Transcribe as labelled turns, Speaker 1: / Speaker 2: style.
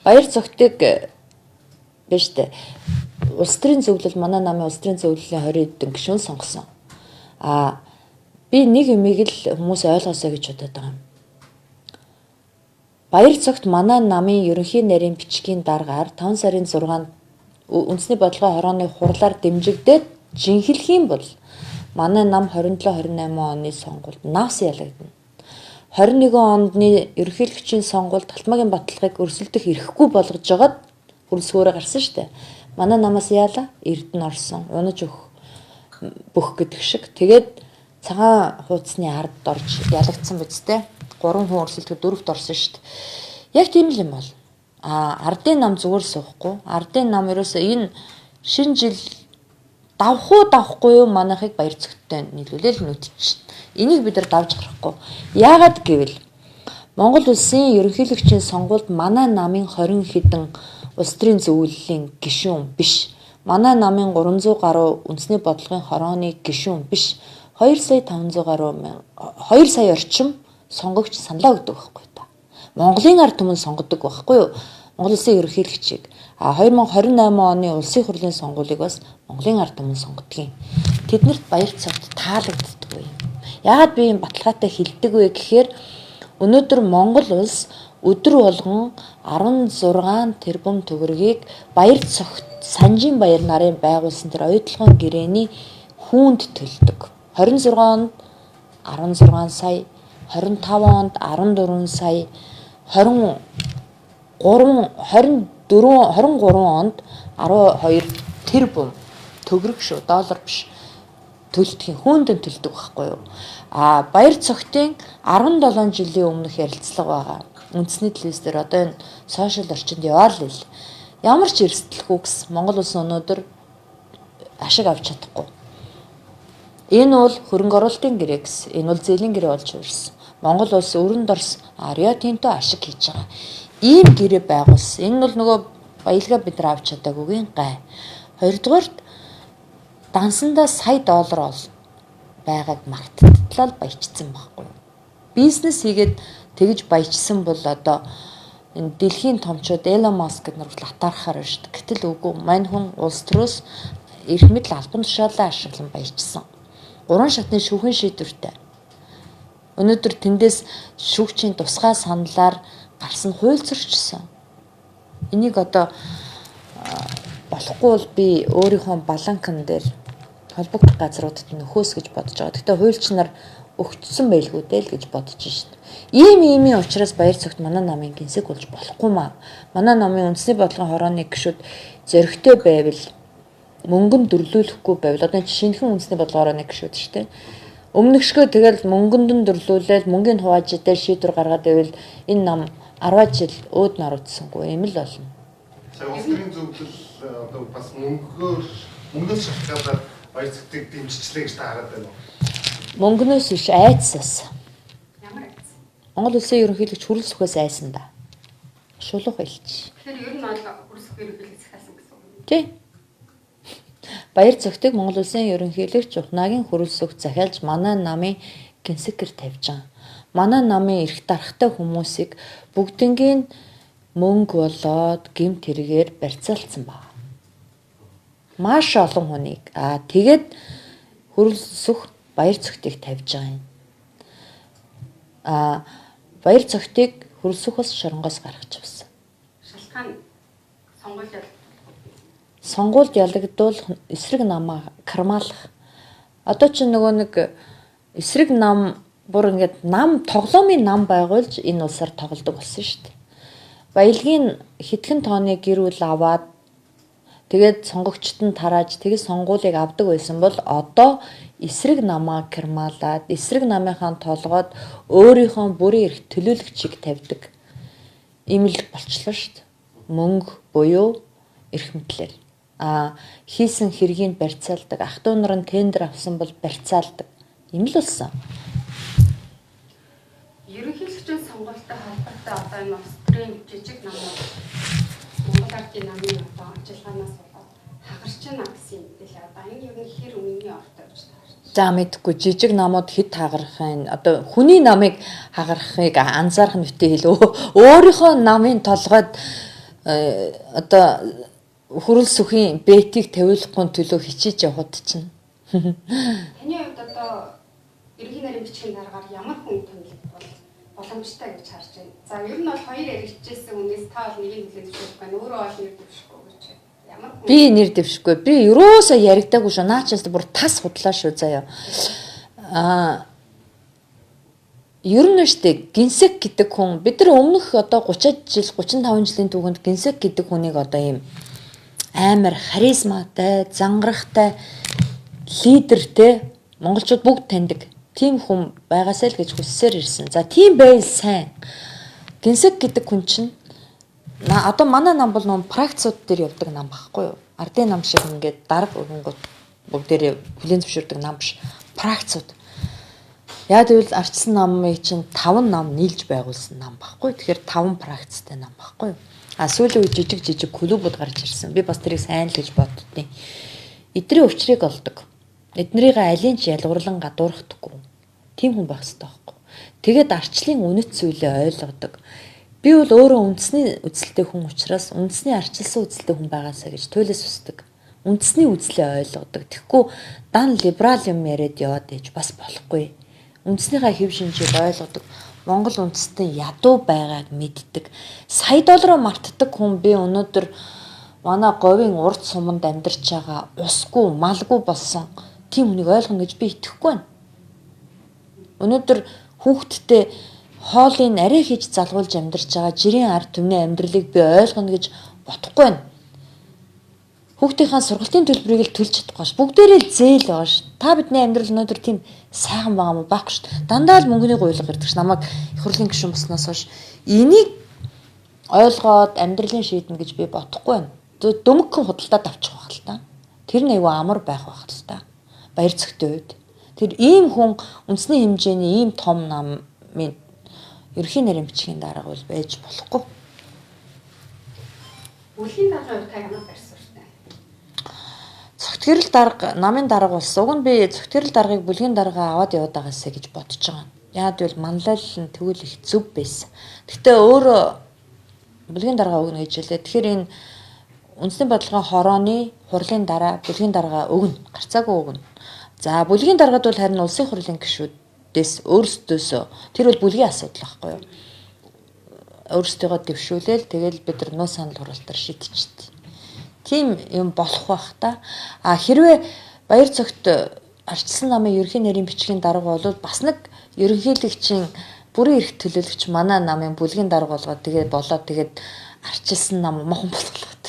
Speaker 1: Баяр цогтыг биш үү? Улс төрийн зөвлөл манай намын улс төрийн зөвлөлийн 20 эдэн гишүүн сонгосон. Би нэг юмыг л хүмүүс ойлгосоо гэж бодоод байгаа юм. Баяр цогт манай намын ерөнхий нарийн бичгийн дараагаар 5 сарын 6-нд үндэсний бодлогын хорооны хурлаар дэмжигдээд жинхэнэх юм бол манай нам 27-28 оны сонгуульд навс ялагдана. 21 ондны ерөнхийлөгчийн сонгуульд Талтмаагийн баталгааг өрсөлдөх эрхгүй болгож жагаад хөрөлсгөөрэ гарсан шүү дээ. Манай намаас яалаа? Эрдэнэ орсон, унаж бүх гэдэг шиг. Тэгээд цагаан хуудасны ард орж ялагдсан биз дээ. 3 хүн өрсөлдөхөд 4-т орсон шүү дээ. Яг тийм л юм бол. Ардын нам зүгээр суухгүй. Ардын нам ерөөсөө энэ шинэ жил давхгүй юу манайхыг баяр цогттой нийлүүлэл нүдчих. Энийг бид нар давж гарахгүй. Яагаад гэвэл Монгол улсын ерөнхийлөгчийн сонгуульд манай намын 20 хэдэн улс төрийн зөвлөлийн гишүүн биш. Манай намын 300 гаруй үндэсний бодлогын хорооны гишүүн биш. 2 сая 500 гаруй 2 сая орчим сонгогч саналаа өгдөг байхгүй та. Монголын ард түмэн сонгодог байхгүй юу? Монгол улсын ерөнхийлөгчийг 2028 оны улсын хурлын сонгуулийг бас Монголын ард түмэн сонгодгийг. Тэднэрт баяр цогт таалагддаг юм. Яагаад би энэ баталгаатай хэлдэг вэ гэхээр өнөөдөр Монгол улс өдөр болгон 16 тэрбум төгрөгийг баяр цогт Санжийн баяр нарын байгуулсан тэр оюутлогын гэрээний хүүнд төлдөг. 26 онд 16 сая, 25 онд 14 сая, 23 онд 12 тэрбум төгрөг шүү, доллар биш. Төлдөг хүүндэн төлдөг байхгүй юу? Баяр цогтын 17 жилийн өмнөх ярилцлага байгаа. Үндэсний телевиз дээр одоо энэ сошиал орчинд яваал л. Ямар ч эрсдэлгүй гэсэн Монгол улс өнөөдөр ашиг авч чадахгүй. Энэ бол хөрөнгө оруулалтын гэрээ гэсэн. Энэ бол зээлийн гэрээ болж хувирсан. Монгол улс өрөнд орс Rio Tinto ашиг хийж байгаа. Ийм гэрээ байгуулсан. Энэ бол нөгөө баялгаа бид нар авч чадаагүйгийн гай. Хоёрдугаарт дансандаа сая доллар байгааг магттлал баяжсан байхгүй. Бизнес хийгээд тэгж баяжсан бол одоо энэ дэлхийн томчууд Elon Musk гэд нар атаархаар байна шүү дээ. Гэтэл үгүй мань хүн улс төрөөс эрх мэдэл албан тушаалаа ашиглан баяжсан. 3 шатны шүүхэн шийдвэртэй. Өнөөдөр тэндээс шүүгчийн тусгай саналаар гарсан хууль зөрчсөн. Энийг одоо болохгүй бол би өөрийнхөө баланкан дээр холбогдох газруудад нөхөөс гэж бодож байгаа. Гэхдээ хуульч нар өгчсөн байлгүй дээ л гэж бодож шít. Ийм учраас баяр цогт манай намын гинсэг болж болохгүй маа. Манай намын үндэсний бодлогын хорооны гишүүд зөрөгтэй байвал мөнгөнд дөрлүүлэхгүй байвал одоо шинэхэн үндэсний бодлогын хорооны гишүүд шүү дээ. Өмнөгшгөө тэгэл мөнгөнд дөрлүүлээл мөнгөний хувааж дээр шийдвэр гаргаад байвал энэ нам 10 жил өөд наруутсангүй юм л болно.
Speaker 2: Улс төрийн зөвлөл одоо бас мөнгөөр шалтгаалаад баяр цогтыг дэмжчихлээ гэж та хараад байна уу?
Speaker 1: Мөнгнөөс биш айцсаас.
Speaker 3: Ямар айц?
Speaker 1: Монгол улсын ерөнхийлөгч хүрэл сүхээс айсан да. Шулуух хэлж.
Speaker 3: Тэгэхээр ер нь бол хүрэл сүх ерөнхийлөг захиалсан гэсэн үг.
Speaker 1: Тий. Баяр цогтыг Монгол улсын ерөнхийлөгч Ухнагийн хүрэл сүх захиалж манай намын гинсэгэр тавьж байгаа. Манай намын эрх дарахтай хүмүүсийг бүгднгийн мөнгө болоод гэмт хэрэгээр барьцаалцсан байна. Маш олон хүнийг тэгээд хүрэл сүх баяр цогтыг тавьж байгаа юм. Баяр цогтыг хүрэл сүхээс шоронгоос гаргаж авсан.
Speaker 3: Шалтгаан
Speaker 1: сонгуульд ялагдвал эсрэг намаа кармаалах. Одоо ч нөгөө нэг эсрэг нам бүр ингээд нам тоглоомын нам байгуулж энэ улсаар тоглодог болсон шүү дээ. Баялагын хэдхэн тооны гэр бүл аваад тэгээд сонгогчд нь тарааж тэгээд сонгуулийг авдаг байсан бол одоо эсрэг намаа кармаалаад эсрэг намынхаа толгойд өөрийнхөө бүрийн эрх төлөөлөгчийг тавьдаг. Ийм л болчихлоо шүү дээ. Мөнгө буюу эрх мэдлэл. Хийсэн хэргийг барьцаалдаг. Ах トゥ нар нь тендер авсан бол барьцаалдаг. Ийм л болсон.
Speaker 3: ерөнхийлөгчийн сонгуультай холбоотой одоо энэ Австрийн жижиг намууд Монгол ардын намын одоо ажиллагаанаас болоод хагарчна гэсэн мэдээлэл одоо энэ ер нь хэр үнэний ортой гэж таарч.
Speaker 1: За мэдгүй жижиг намууд хэд хагарахын одоо хүний намыг хагарахыг анзаарах нүтэй хэлөө. Өөрийнхөө намын толгойд одоо хөрөл сүхийн бэтийг тавиулахгүй төлөө хичээж явахд чинь.
Speaker 3: Таны хувьд одоо ерөнхий нарийн бичгийн дараагаар ямар хүн томилох бол боломжтой гэж харж байна. За ер нь бол хоёр яригчээсэн хүнээс та бол нэгийг хүлээж зөвшөөрөх байна. Өөрөө ол нэр дэвшгүй гэж. Ямар хүн?
Speaker 1: Би нэр дэвшгүй. Би ерөөсөө яригдаагүй шүү. Наачаас бүр тас худлаа шүү заяа. Ер нь штэ гинсек гэдэг хүн бид нар өмнөх одоо 30 жил 35 жилийн түүхэнд гинсек гэдэг хүнийг одоо ийм амар харизматай, зангарахтай лидертэй монголчууд бүгд таньдаг. Тим хүн байгаасай л гэж хүссээр ирсэн. За тийм байл сайн. Гинсек гэдэг хүн чинь одоо манай нам бол нөө практикууд дээр явдаг нам багхгүй юу? Ардын нам шиг ингээд дарга өрөнгөд бүгдээрээ хүлээн зөвшөөрдөг нам биш. Практикууд. Яа гэвэл арчсан намыг чинь 5 нам нийлж байгуулсан нам багхгүй. Тэгэхээр 5 практиктэй нам багхгүй. Сүүлийн үе жижиг клубуд гарч ирсэн. Би бас тэрийг сайн л гэж боддیں۔ Эдний өвчрийг олдог. Эднэрийг алийг ч ялгуурлан гадуурхдаггүй. Тийм хүн байх хэрэгтэй байхгүй. Тэгээд арчлын үнэт зүйлээ ойлгодог. Би бол өөрөө үндэсний үзэлтэй хүн учраас үндэсний арчилсан үзэлтэй хүн байгаасаа гэж туйлаас хүсдэг. Үндэсний үзлээ ойлгодог. Тэгэхгүй дан либерал юм яриад яваад ээж бас болохгүй. Үндэснийхээ хэв шинжийг ойлгодог. Монгол үндэстэн ядуу байгааг мэддэг. Сая доллараар мартдаг хүн би өнөөдөр манай говийн урд суманд амьдарч байгаа усгүй, малгүй болсон тийм хүнийг ойлгоно гэж би итгэхгүй байна. Өнөөдөр хүүхдтэй хоолыг арай хийж залгуулж амьдарч байгаа жирийн ард түмний амьдралыг би ойлгоно гэж бодохгүй байна. Хүүхдийнхээ сургалтын төлбөрийг л төлж чадахгүй ш. Бүгдээрээ л зээл байгаа ш. Та бидний амьдрал өнөөдөр тийм сайхан байгаа мó байхгүй ш. Дандаа л мөнгөний гуйлга ирдэг ш. Намайг их хурлын гишүүн болсноос хойш энийг ойлгоод амьдралын шийднэ гэж би бодохгүй байна. Дөмгөн худалдаад авчих байх л та. Тэр нь аюу амар байх байх л та. Баяр цогтын үед. Тэр ийм хүн үндэсний хэмжээний ийм том намын ерөнхий нарийн бичгийн дарга бол байж болохгүй.
Speaker 3: Бүлгийн дараагийн хувьд та ямар барьсан?
Speaker 1: Цогтгэрэл дарга намын дарга болсон. Уг нь би цогтгэрэл даргыг бүлгийн дарга аваад яваад байгаасаа гэж бодож байгаа. Яагад гэвэл манлайлал нь тэгвэл их зөв байсан. Гэхдээ өөрөө бүлгийн дарга өгнө гэж хэлээ. Тэгэхээр энэ үндэсний бодлогын хорооны хурлын дараа бүлгийн дарга өгнө. Гарцаагүй өгнө. За бүлгийн даргад бол харин улсын хурлын гишүүдээс өөрсдөөсөө тэр бол бүлгийн асуудал байхгүй юу? Өөрсдөө дэвшүүлээл тэгэл бид нар нөө санал хурлаар шийдчихдэг. Тийм юм болох бах та. Хэрвээ баяр цогт арчилсан намын ерөнхий нарийн бичгийн дарга бол бас нэг ерөнхийлөгчийн бүрэн эрх төлөөлөгч манай намын бүлгийн дарга болгоод тэгээд арчилсан нам мохон болгоод.